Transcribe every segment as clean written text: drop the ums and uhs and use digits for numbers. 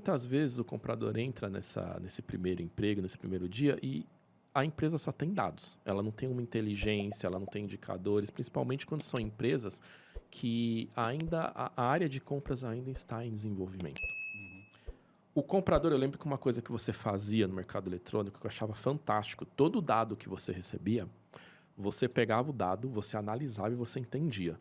muitas vezes o comprador entra nesse primeiro emprego, nesse primeiro dia, e a empresa só tem dados. Ela não tem uma inteligência, ela não tem indicadores, principalmente quando são empresas que ainda a área de compras ainda está em desenvolvimento. O comprador, eu lembro que uma coisa que você fazia no mercado eletrônico que eu achava fantástico, todo dado que você recebia, você pegava o dado, você analisava e você entendia.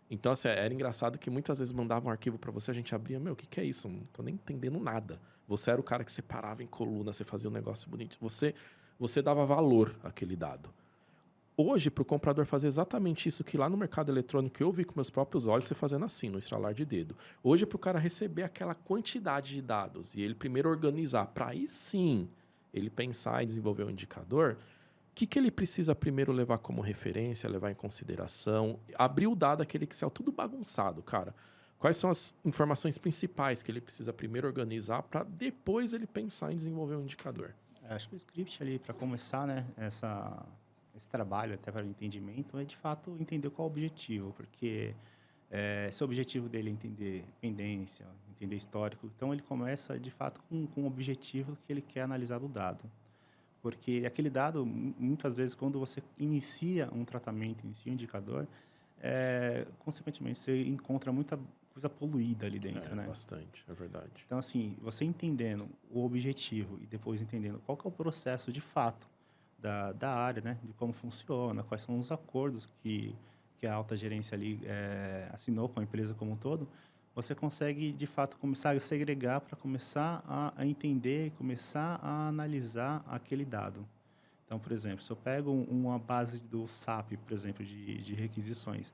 Então, assim, era engraçado que muitas vezes mandavam um arquivo para você, a gente abria, o que é isso? Não tô nem entendendo nada. Você era o cara que separava em coluna, você fazia um negócio bonito. Você dava valor àquele dado. Hoje, para o comprador fazer exatamente isso que lá no mercado eletrônico eu vi com meus próprios olhos, você fazendo assim, no estralar de dedo. Hoje, para o cara receber aquela quantidade de dados e ele primeiro organizar, para aí sim ele pensar e desenvolver um indicador, o que ele precisa primeiro levar como referência, levar em consideração? Abrir o dado, aquele Excel tudo bagunçado, cara. Quais são as informações principais que ele precisa primeiro organizar para depois ele pensar em desenvolver um indicador? Acho que o script ali, para começar, né, esse trabalho até para o entendimento, é de fato entender qual é o objetivo, porque se o objetivo dele é entender pendência, entender histórico, então ele começa de fato com o objetivo que ele quer analisar do dado. Porque aquele dado, muitas vezes, quando você inicia um tratamento, inicia um indicador, consequentemente, você encontra muita coisa poluída ali dentro, né? Bastante, é verdade. Então, assim, você entendendo o objetivo e depois entendendo qual que é o processo de fato da área, né? De como funciona, quais são os acordos que a alta gerência ali assinou com a empresa como um todo, você consegue, de fato, começar a segregar para começar a entender, começar a analisar aquele dado. Então, por exemplo, se eu pego uma base do SAP, por exemplo, de requisições,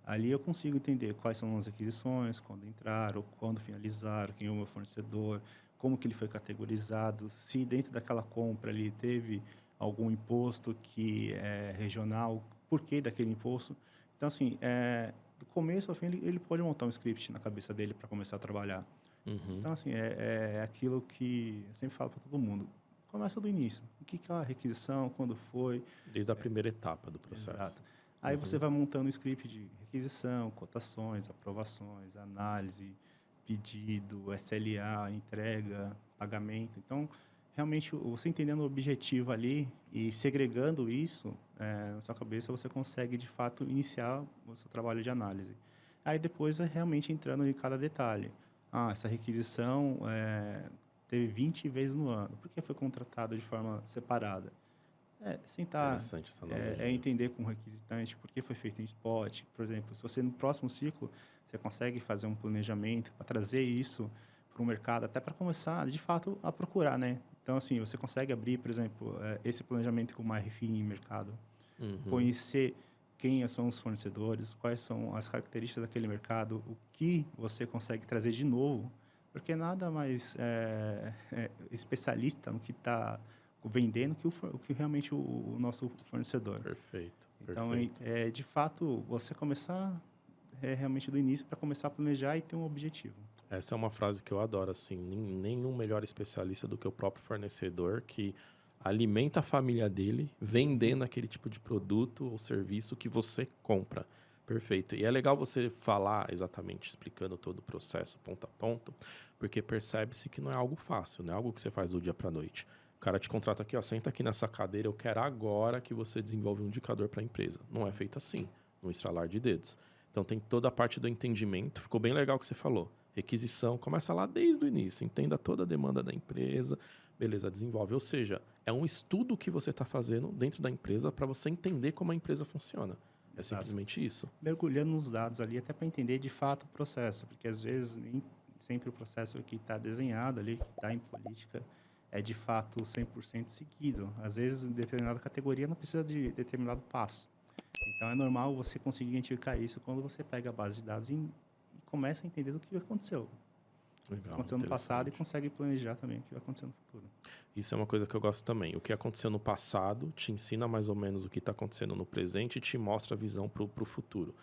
ali eu consigo entender quais são as requisições, quando entraram, quando finalizaram, quem é o meu fornecedor, como que ele foi categorizado, se dentro daquela compra ali teve algum imposto que é regional, por que daquele imposto. Então, assim, do começo ao fim, ele pode montar um script na cabeça dele para começar a trabalhar. Então, assim, é aquilo que eu sempre falo para todo mundo. Começa do início. O que é a requisição, quando foi. Desde a primeira etapa do processo. Exato. Aí você vai montando um script de requisição, cotações, aprovações, análise, pedido, SLA, entrega, pagamento. Então, realmente, você entendendo o objetivo ali e segregando isso na sua cabeça, você consegue, de fato, iniciar o seu trabalho de análise. Aí depois é realmente entrando em cada detalhe. Essa requisição teve 20 vezes no ano. Por que foi contratado de forma separada? Sentar, Interessante essa analogia. entender com o requisitante por que foi feito em spot. Por exemplo, se você no próximo ciclo, você consegue fazer um planejamento para trazer isso para o mercado, até para começar, de fato, a procurar, né? Então, assim, você consegue abrir, por exemplo, esse planejamento com uma RFI em mercado, conhecer quem são os fornecedores, quais são as características daquele mercado, o que você consegue trazer de novo, porque nada mais especialista no que está vendendo que realmente o nosso fornecedor. Perfeito. Então, de fato, você começar realmente do início para começar a planejar e ter um objetivo. Essa é uma frase que eu adoro, assim, nenhum melhor especialista do que o próprio fornecedor que alimenta a família dele vendendo aquele tipo de produto ou serviço que você compra. Perfeito. E é legal você falar exatamente, explicando todo o processo ponto a ponto, porque percebe-se que não é algo fácil, não é algo que você faz do dia para a noite. O cara te contrata aqui, senta aqui nessa cadeira, eu quero agora que você desenvolva um indicador para a empresa. Não é feito assim, no estralar de dedos. Então tem toda a parte do entendimento, ficou bem legal o que você falou. Requisição, começa lá desde o início, entenda toda a demanda da empresa, beleza, desenvolve. Ou seja, é um estudo que você está fazendo dentro da empresa para você entender como a empresa funciona. É simplesmente isso. Mergulhando nos dados ali, até para entender de fato o processo, porque às vezes nem sempre o processo que está desenhado ali, que está em política, é de fato 100% seguido. Às vezes, em determinada categoria, não precisa de determinado passo. Então, é normal você conseguir identificar isso quando você pega a base de dados e começa a entender do que aconteceu. Legal, O que aconteceu no passado e consegue planejar também o que vai acontecer no futuro. Isso é uma coisa que eu gosto também. O que aconteceu no passado te ensina mais ou menos o que está acontecendo no presente e te mostra a visão para o futuro.